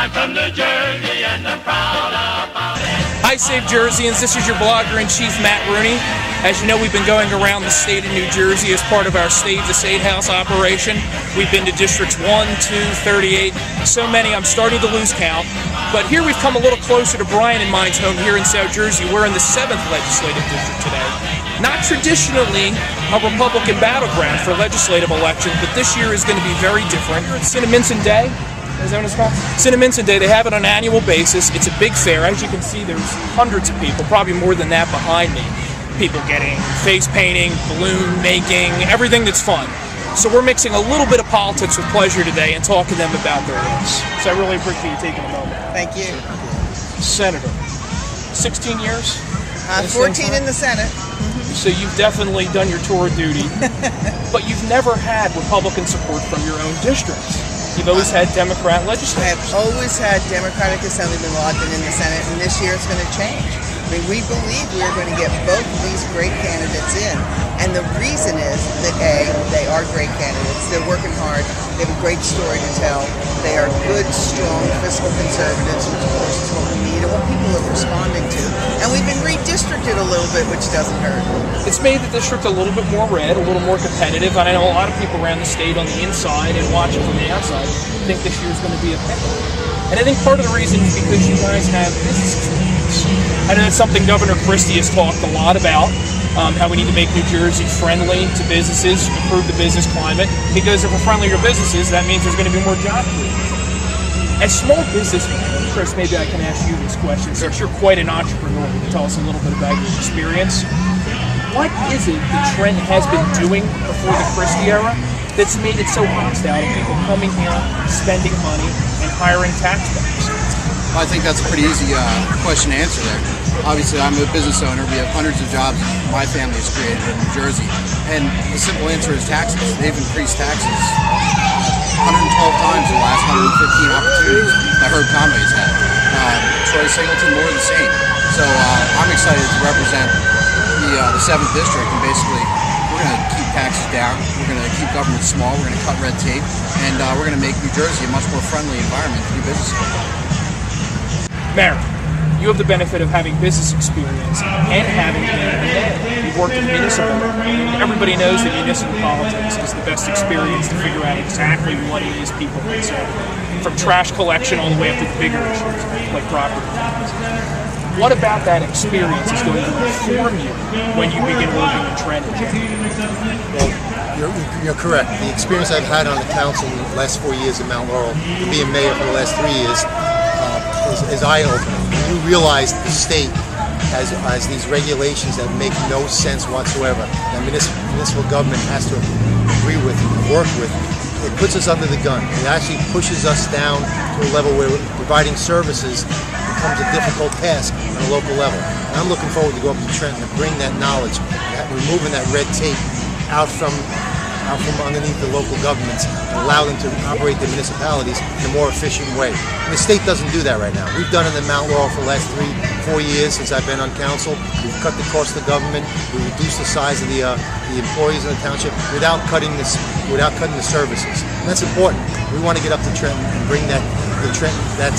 I'm from New Jersey and I'm proud about it. Hi, Save Jerseyans. This is your blogger-in-chief, Matt Rooney. As you know, we've been going around the state of New Jersey as part of our Save the State House operation. We've been to districts 1, 2, 38, so many I'm starting to lose count. But here we've come a little closer to Brian and mine's home here in South Jersey. We're in the 7th legislative district today. Not traditionally a Republican battleground for legislative elections, but this year is going to be very different. It's Cinnaminson Day. Is that what it's called? Cinnaminson Day. They have it on an annual basis. It's a big fair. As you can see, there's hundreds of people, probably more than that behind me. People getting face painting, balloon making, everything that's fun. So we're mixing a little bit of politics with pleasure today and talking to them about their race. So I really appreciate you taking a moment. Thank you. Senator, 16 years? 14 in the Senate. So you've definitely done your tour of duty, but you've never had Republican support from your own districts. You've always had Democrat legislators. I have always had Democratic Assemblyman Lodgman in the Senate, and this year it's going to change. I mean, we believe we are going to get both of these great candidates in, and the reason is that A, they are great candidates, they're working hard, they have a great story to tell, they are good, strong fiscal conservatives, which of course is what we need and what people are responding to, and we've been redistricted a little bit, which doesn't hurt. It's made the district a little bit more red, a little more competitive, and I know a lot of people around the state on the inside and watching from the outside think this year's going to be a pickle. And I think part of the reason is because you guys have business experience. I know that's something Governor Christie has talked a lot about, how we need to make New Jersey friendly to businesses, improve the business climate, because if we're friendlier to businesses, that means there's going to be more job creation. As small businessmen, Chris, maybe I can ask you this question, since you're quite an entrepreneur. You can tell us a little bit about your experience. What is it that Trent has been doing before the Christie era that's made it so hostile to people coming here, spending money, and hiring taxpayers? I think that's a pretty easy question to answer there. Obviously, I'm a business owner. We have hundreds of jobs my family has created in New Jersey. And the simple answer is taxes. They've increased taxes 112 times in the last 115 opportunities that Herb Conway's had. Troy Singleton, more of the same. So I'm excited to represent the 7th District, and basically we're going to keep taxes down, we're going to keep government small, we're going to cut red tape, and we're going to make New Jersey a much more friendly environment to do business in. Mayor, you have the benefit of having business experience and having been, you've worked in municipal. Everybody knows that municipal politics is the best experience to figure out exactly what it is people are concerned about, from trash collection all the way up to the bigger issues like property taxes. What about that experience is going to inform you when you begin working in Trenton? Well, you're correct. The experience I've had on the council in the last 4 years in Mount Laurel, being mayor for the last 3 years, is eye-opening. You realize the state has these regulations that make no sense whatsoever, that municipal government has to agree with and work with. It puts us under the gun. It actually pushes us down to a level where providing services becomes a difficult task on a local level. And I'm looking forward to go up to Trenton and bring that knowledge, removing that red tape out from underneath the local governments and allow them to operate the municipalities in a more efficient way. And the state doesn't do that right now. We've done it in Mount Laurel for the last 3-4 years since I've been on council. We've cut the cost of government. We reduced the size of the employees in the township without cutting the services. And that's important. We want to get up to Trenton and bring that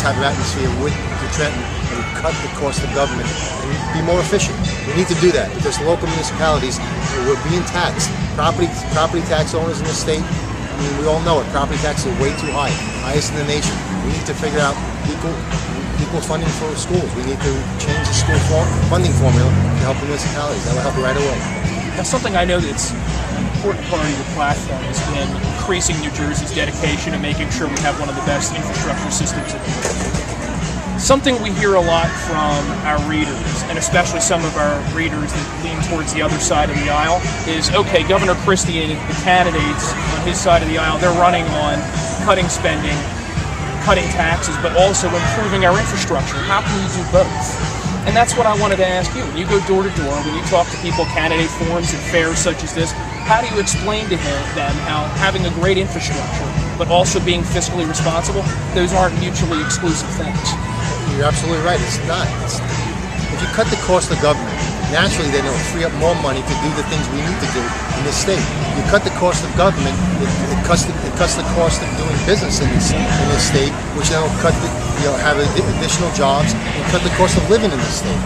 type of atmosphere to Trenton and cut the cost of government and be more efficient. We need to do that because local municipalities were being taxed. Property tax owners in the state, I mean, we all know it. Property taxes are way too high, highest in the nation. We need to figure out equal funding for schools. We need to change the school funding formula to help the municipalities. That will help right away. Now, something I know that's an important part of your platform has been increasing New Jersey's dedication and making sure we have one of the best infrastructure systems in the world. Something we hear a lot from our readers, and especially some of our readers that lean towards the other side of the aisle, is, okay, Governor Christie and the candidates on his side of the aisle, they're running on cutting spending, cutting taxes, but also improving our infrastructure. How can you do both? And that's what I wanted to ask you. When you go door to door, when you talk to people, candidate forums and fairs such as this, how do you explain to them how having a great infrastructure, but also being fiscally responsible, those aren't mutually exclusive things? You're absolutely right. It's not. If you cut the cost of government, naturally then it'll free up more money to do the things we need to do in this state. You cut the cost of government, it cuts the cost of doing business in this state, which then will cut have additional jobs and cut the cost of living in this state.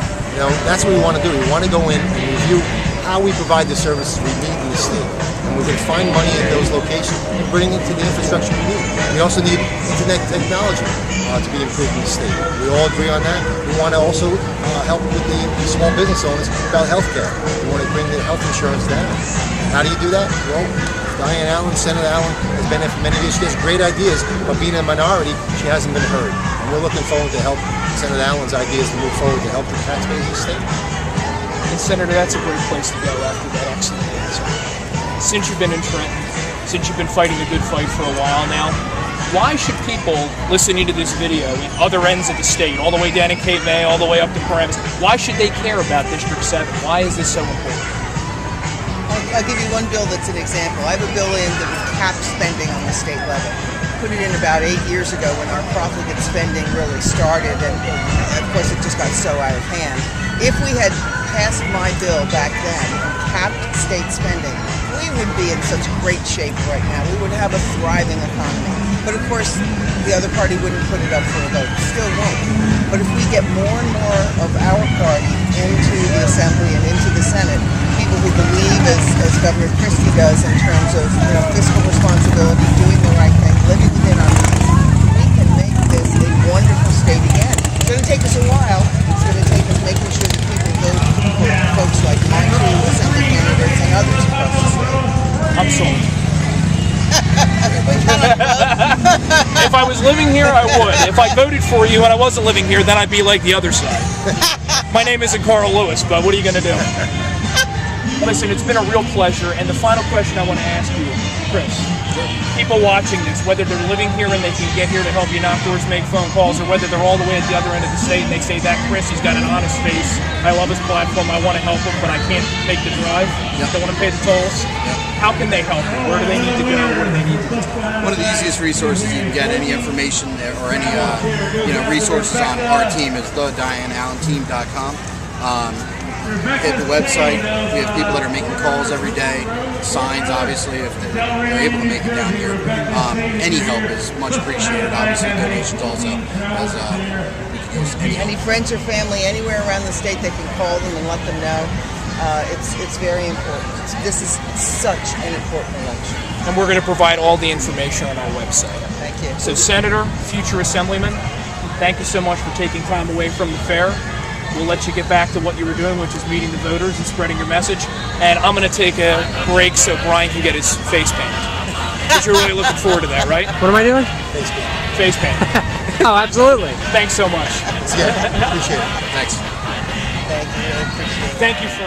That's what we want to do. We want to go in and review how we provide the services we need in the state. And we're going to find money in those locations and bring it to the infrastructure we need. We also need internet technology to be improved in the state. We all agree on that. We want to also help with the small business owners about health care. We want to bring the health insurance down. How do you do that? Well, Diane Allen, Senator Allen, has been there for many years. She has great ideas, but being a minority, she hasn't been heard. And we're looking forward to help Senator Allen's ideas to move forward to help the taxpayers of the state. And Senator, that's a great place to go after that excellent answer. Since you've been in Trenton, since you've been fighting a good fight for a while now, why should people listening to this video in other ends of the state, all the way down in Cape May, all the way up to Paramus, why should they care about District 7? Why is this so important? I'll give you one bill that's an example. I have a bill in that would cap spending on the state level. Put it in about 8 years ago when our profligate spending really started, and of course it just got so out of hand. If we had passed my bill back then and capped state spending, we would be in such great shape right now. We would have a thriving economy. But of course, the other party wouldn't put it up for a vote. Still won't. But if we get more and more of our party into the Assembly and into the Senate, people who believe, as Governor Christie does, in terms of fiscal responsibility, doing the right thing, living within our means, we can make this a wonderful state again. It's going to take us a while. It's going to take us making sure that people vote for folks like my two Assembly candidates and others across the state. I'm sold. If I was living here, I would. If I voted for you and I wasn't living here, then I'd be like the other side. My name isn't Carl Lewis, but what are you going to do? Listen, it's been a real pleasure. And the final question I want to ask you, Chris, people watching this, whether they're living here and they can get here to help you knock doors, make phone calls, or whether they're all the way at the other end of the state and they say, that Chris, he's got an honest face, I love his platform, I want to help him, but I can't make the drive, don't want to pay the tolls. How can they help you? Where do they need to go? What do they need to do? One of the easiest resources you can get any information or any resources on our team is thedianeallenteam.com. Hit the website. We have people that are making calls every day. Signs, obviously, if they're able to make it down here. Any help is much appreciated. Obviously, donations also. As we can use any friends or family anywhere around the state, they can call them and let them know. It's very important. This is such an important election. And we're going to provide all the information on our website. Thank you. So, Senator, future Assemblyman, thank you so much for taking time away from the fair. We'll let you get back to what you were doing, which is meeting the voters and spreading your message. And I'm going to take a break so Brian can get his face painted. Because you're really looking forward to that, right? What am I doing? Face paint. Face paint. Oh, absolutely. Thanks so much. Yeah, appreciate it. Thanks. Thank you. Really appreciate it. Thank you for...